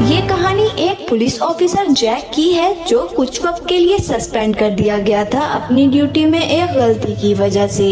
ये कहानी एक पुलिस ऑफिसर जैक की है जो कुछ वक्त के लिए सस्पेंड कर दिया गया था अपनी ड्यूटी में एक गलती की वजह से।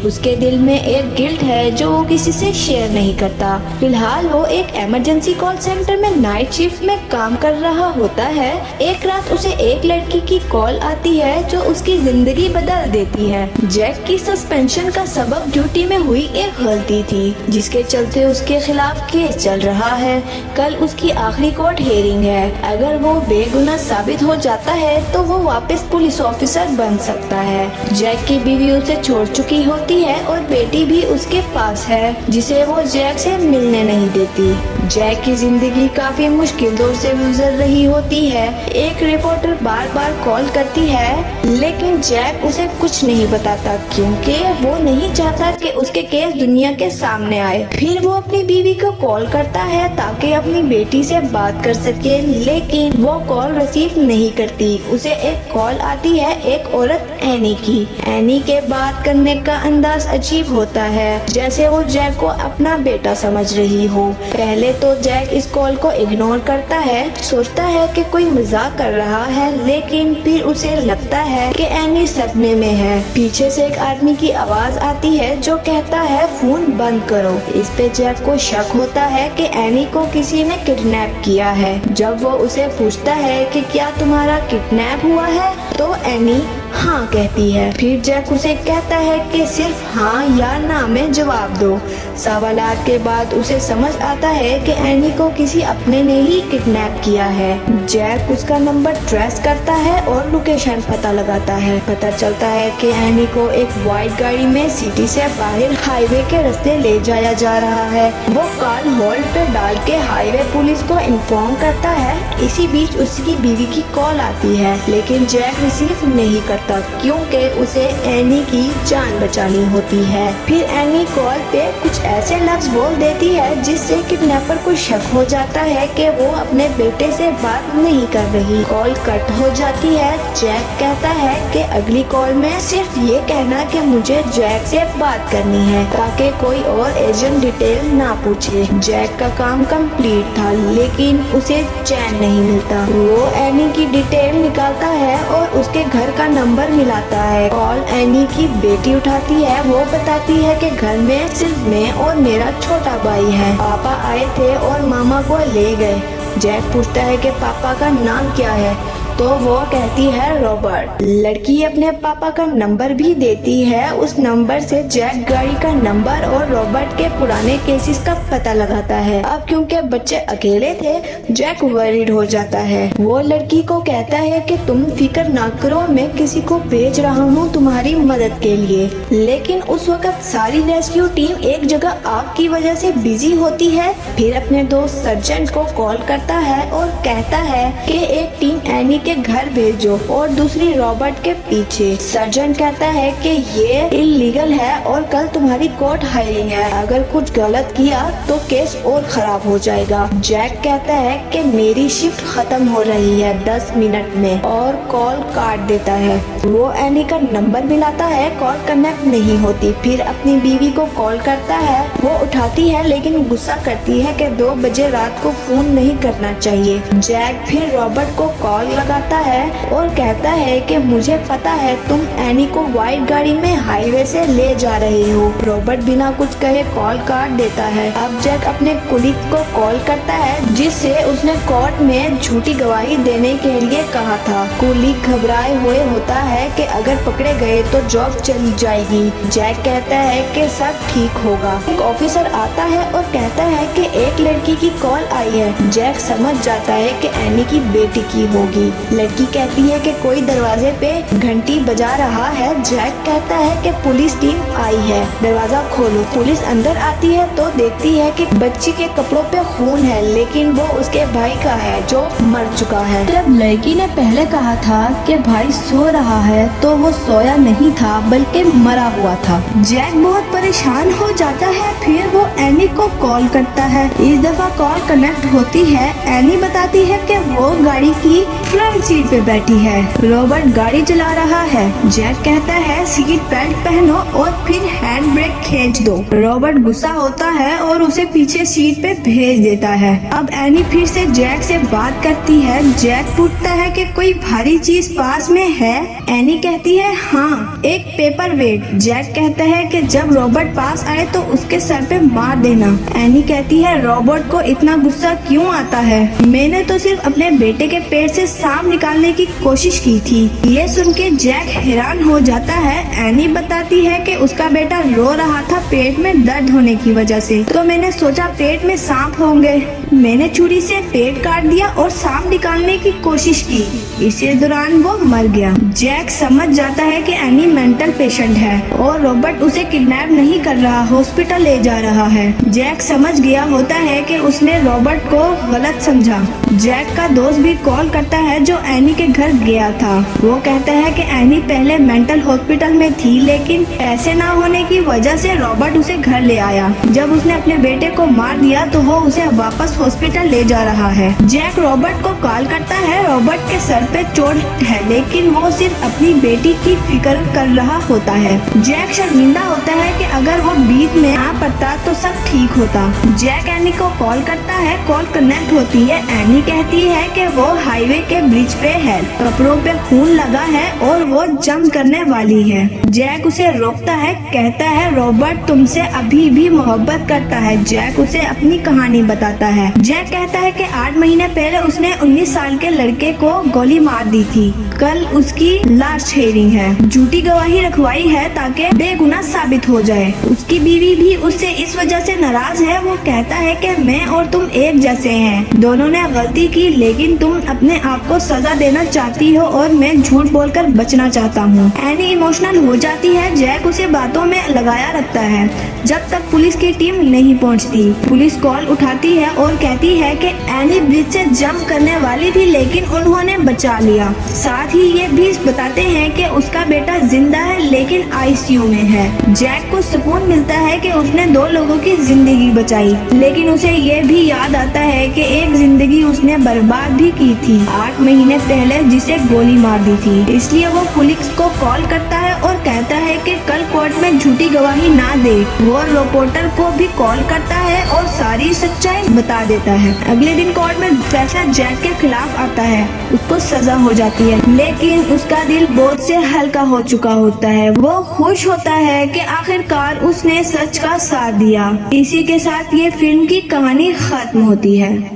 उसके दिल में एक गिल्ट है जो वो किसी से शेयर नहीं करता। फिलहाल वो एक इमरजेंसी कॉल सेंटर में नाइट शिफ्ट में काम कर रहा होता है। एक रात उसे एक लड़की की कॉल आती है जो उसकी जिंदगी बदल देती है। जैक की सस्पेंशन का सबब ड्यूटी में हुई एक गलती थी जिसके चलते उसके खिलाफ केस चल रहा है। कल उसकी आखिरी कोर्ट हियरिंग है। अगर वो बेगुनाह साबित हो जाता है तो वो वापस पुलिस ऑफिसर बन सकता है। जैक की बीवी उसे छोड़ चुकी होती है और बेटी भी उसके पास है जिसे वो जैक से मिलने नहीं देती। जैक की जिंदगी काफी मुश्किल दौर से गुजर रही होती है। एक रिपोर्टर बार बार कॉल करती है लेकिन जैक उसे कुछ नहीं बताता क्योंकि वो नहीं चाहता कि उसके केस दुनिया के सामने आए। फिर वो अपनी बीवी को कॉल करता है ताकि अपनी बेटी से बात कर सके लेकिन वो कॉल रिसीव नहीं करती। उसे एक कॉल आती है एक औरत एनी की। एनी के बात करने का अंदाज अजीब होता है जैसे वो जैक को अपना बेटा समझ रही हो। पहले तो जैक इस कॉल को इग्नोर करता है, सोचता है कि कोई मजाक कर रहा है लेकिन फिर उसे लगता है कि एनी सपने में है। पीछे से एक आदमी की आवाज आती है जो कहता है फोन बंद करो। इस पे जैक को शक होता है कि एनी को किसी ने किडनैप किया है। जब वो उसे पूछता है कि क्या तुम्हारा किडनैप हुआ है तो एनी हाँ कहती है। फिर जैक उसे कहता है कि सिर्फ हाँ या ना में जवाब दो। सवालात के बाद उसे समझ आता है कि एनी को किसी अपने ने ही किडनैप किया है। जैक उसका नंबर ट्रेस करता है और लोकेशन पता लगाता है। पता चलता है कि एनी को एक वाइट गाड़ी में सिटी से बाहर हाईवे के रास्ते ले जाया जा रहा है। वो कार होल्ड पे डाल के हाईवे पुलिस को इन्फॉर्म करता है। इसी बीच उसकी बीवी की कॉल आती है लेकिन जैक रिसीव नहीं करता क्योंकि उसे एनी की जान बचानी होती है। फिर एनी कॉल पे कुछ ऐसे लफ्ज बोल देती है जिससे किडनैपर को शक हो जाता है कि वो अपने बेटे से बात नहीं कर रही। कॉल कट हो जाती है। जैक कहता है कि अगली कॉल में सिर्फ ये कहना कि मुझे जैक से बात करनी है ताकि कोई और एजेंट डिटेल ना पूछे। जैक का काम कंप्लीट था लेकिन उसे चैन नहीं मिलता। वो एनी की डिटेल निकालता है और उसके घर का नंबर मिलाता है। कॉल एनी की बेटी उठाती है। वो बताती है कि घर में सिर्फ मैं और मेरा छोटा भाई है। पापा आए थे और मामा को ले गए। जैक पूछता है कि पापा का नाम क्या है तो वो कहती है रॉबर्ट। लड़की अपने पापा का नंबर भी देती है। उस नंबर से जैक गाड़ी का नंबर और रॉबर्ट के पुराने केसेस का पता लगाता है। अब क्योंकि बच्चे अकेले थे जैक वरीड हो जाता है। वो लड़की को कहता है कि तुम फिक्र ना करो, मैं किसी को भेज रहा हूँ तुम्हारी मदद के लिए। लेकिन उस वक्त सारी रेस्क्यू टीम एक जगह आग की वजह से बिजी होती है। फिर अपने दोस्त सर्जेंट को कॉल करता है और कहता है कि एक टीम एनी के घर भेजो और दूसरी रॉबर्ट के पीछे। सर्जेंट कहता है कि ये इलीगल है और कल तुम्हारी कोर्ट हायरिंग है। अगर कुछ गलत किया तो केस और खराब हो जाएगा। जैक कहता है कि मेरी शिफ्ट खत्म हो रही है 10 मिनट में और कॉल काट देता है। वो एनी का नंबर मिलाता है, कॉल कनेक्ट नहीं होती। फिर अपनी बीवी को कॉल करता है। वो उठाती है लेकिन गुस्सा करती है कि 2 बजे रात को फोन नहीं करना चाहिए। जैक फिर रॉबर्ट को कॉल लगाता है और कहता है कि मुझे पता है तुम एनी को वाइट गाड़ी में हाईवे से ले जा रहे हो। रॉबर्ट बिना कुछ कहे कॉल काट देता है। अब जैक अपने कुलीग को कॉल करता है जिससे उसने कोर्ट में झूठी गवाही देने के लिए कहा था। कुलीग घबराए हुए होता है कि अगर पकड़े गए तो जॉब चली जाएगी। जैक कहता है कि सब ठीक होगा। एक ऑफिसर आता है और कहता है कि एक लड़की की कॉल आई है। जैक समझ जाता है कि एनी की बेटी की होगी। लड़की कहती है कि कोई दरवाजे पे घंटी बजा रहा है। जैक कहता है कि पुलिस टीम आई है, दरवाजा खोलो। पुलिस अंदर आती है तो देखती है कि बच्ची के कपड़ों पे खून है लेकिन वो उसके भाई का है जो मर चुका है। जब लड़की ने पहले कहा था कि भाई सो रहा है तो वो सोया नहीं था बल्कि मरा हुआ था। जैक बहुत परेशान हो जाता है। फिर वो एनी एनी को कॉल करता है। इस दफा कॉल कनेक्ट होती है। एनी बताती है कि वो गाड़ी की फ्रंट सीट पे बैठी है। रॉबर्ट गाड़ी चला रहा है। जैक कहता है सीट बेल्ट पहनो और फिर हैंड ब्रेक खींच दो। रॉबर्ट गुस्सा होता है और उसे पीछे सीट पे भेज देता है। अब एनी फिर से जैक से बात करती है। जैक पूछता है कि कोई भारी चीज पास में है। एनी कहती है हाँ, एक पेपर वेट। जैक कहता है कि जब रॉबर्ट पास आए तो उसके सर पे मार देना। एनी कहती है रॉबर्ट को इतना गुस्सा क्यों आता है? मैंने तो सिर्फ अपने बेटे के पेट से सांप निकालने की कोशिश की थी। ये सुन के जैक हैरान हो जाता है। एनी बताती है कि उसका बेटा रो रहा था पेट में दर्द होने की वजह से, तो मैंने सोचा पेट में सांप होंगे। मैंने छुरी से पेट काट दिया और सांप निकालने की कोशिश की। इसी दौरान वो मर गया। जैक समझ जाता है कि एनी मेंटल पेशेंट है और रॉबर्ट उसे किडनैप नहीं कर रहा, हॉस्पिटल ले जा रहा है। जैक समझ गया होता है कि उसने रॉबर्ट को गलत समझा। जैक का दोस्त भी कॉल करता है जो एनी के घर गया था। वो कहता है कि एनी पहले मेंटल हॉस्पिटल में थी, लेकिन पैसे ना होने की वजह से रॉबर्ट उसे घर ले आया। जब उसने अपने बेटे को मार दिया तो वो उसे वापस हॉस्पिटल ले जा रहा है। जैक रॉबर्ट को कॉल करता है। रॉबर्ट के सर पे चोट है, लेकिन वो सिर्फ अपनी बेटी की फिक्र कर रहा होता है। जैक शर्मिंदा होता है कि अगर वो बीच में आ पड़ता तो सब ठीक होता। जैक एनी को कॉल करता है। कॉल कनेक्ट होती है। एनी कहती है कि वो हाईवे के ब्रिज पे है, कपड़ों पे खून लगा है और वो जंप करने वाली है। जैक उसे रोकता है, कहता है रॉबर्ट तुमसे अभी भी मोहब्बत करता है। जैक उसे अपनी कहानी बताता है। जैक कहता है कि 8 महीने पहले उसने 19 साल के लड़के को गोली मार दी थी। कल उसकी लास्ट हेयरिंग है। झूठी गवाही रखवाई है ताकि बेगुनाह साबित हो जाए। उसकी बीवी भी उससे इस वजह से नाराज है। वो कहता है कि मैं और तुम एक जैसे हैं, दोनों ने गलती की, लेकिन तुम अपने आप को सजा देना चाहती हो और मैं झूठ बोलकर बचना चाहता हूँ। एनी इमोशनल हो जाती है। जैक उसे बातों में लगाया रखता है जब तक पुलिस की टीम नहीं पहुँचती। पुलिस कॉल उठाती है और कहती है कि एनी ब्रिज से जंप करने वाली थी, लेकिन उन्होंने बचा लिया। साथ ही ये भी बताते हैं कि उसका बेटा जिंदा है, लेकिन आईसीयू में है। जैक को सुकून मिलता है कि उसने 2 लोगों की जिंदगी बचाई, लेकिन उसे ये भी याद आता है कि एक जिंदगी उसने बर्बाद भी की थी 8 महीने पहले, जिसे गोली मार दी थी। इसलिए वो पुलिस को कॉल करता है और कहता है कि कल कोर्ट में झूठी गवाही ना दे। वो रिपोर्टर को भी कॉल करता है और सारी सच्चाई बता देता है। अगले दिन कोर्ट में फैसला जैक के खिलाफ आता है। उसको सजा हो जाती है, लेकिन उसका दिल बोझ से हल्का हो चुका होता है। वो खुश होता है कि आखिरकार उसने सच का साथ दिया। इसी के साथ ये फिल्म की कहानी खत्म होती है।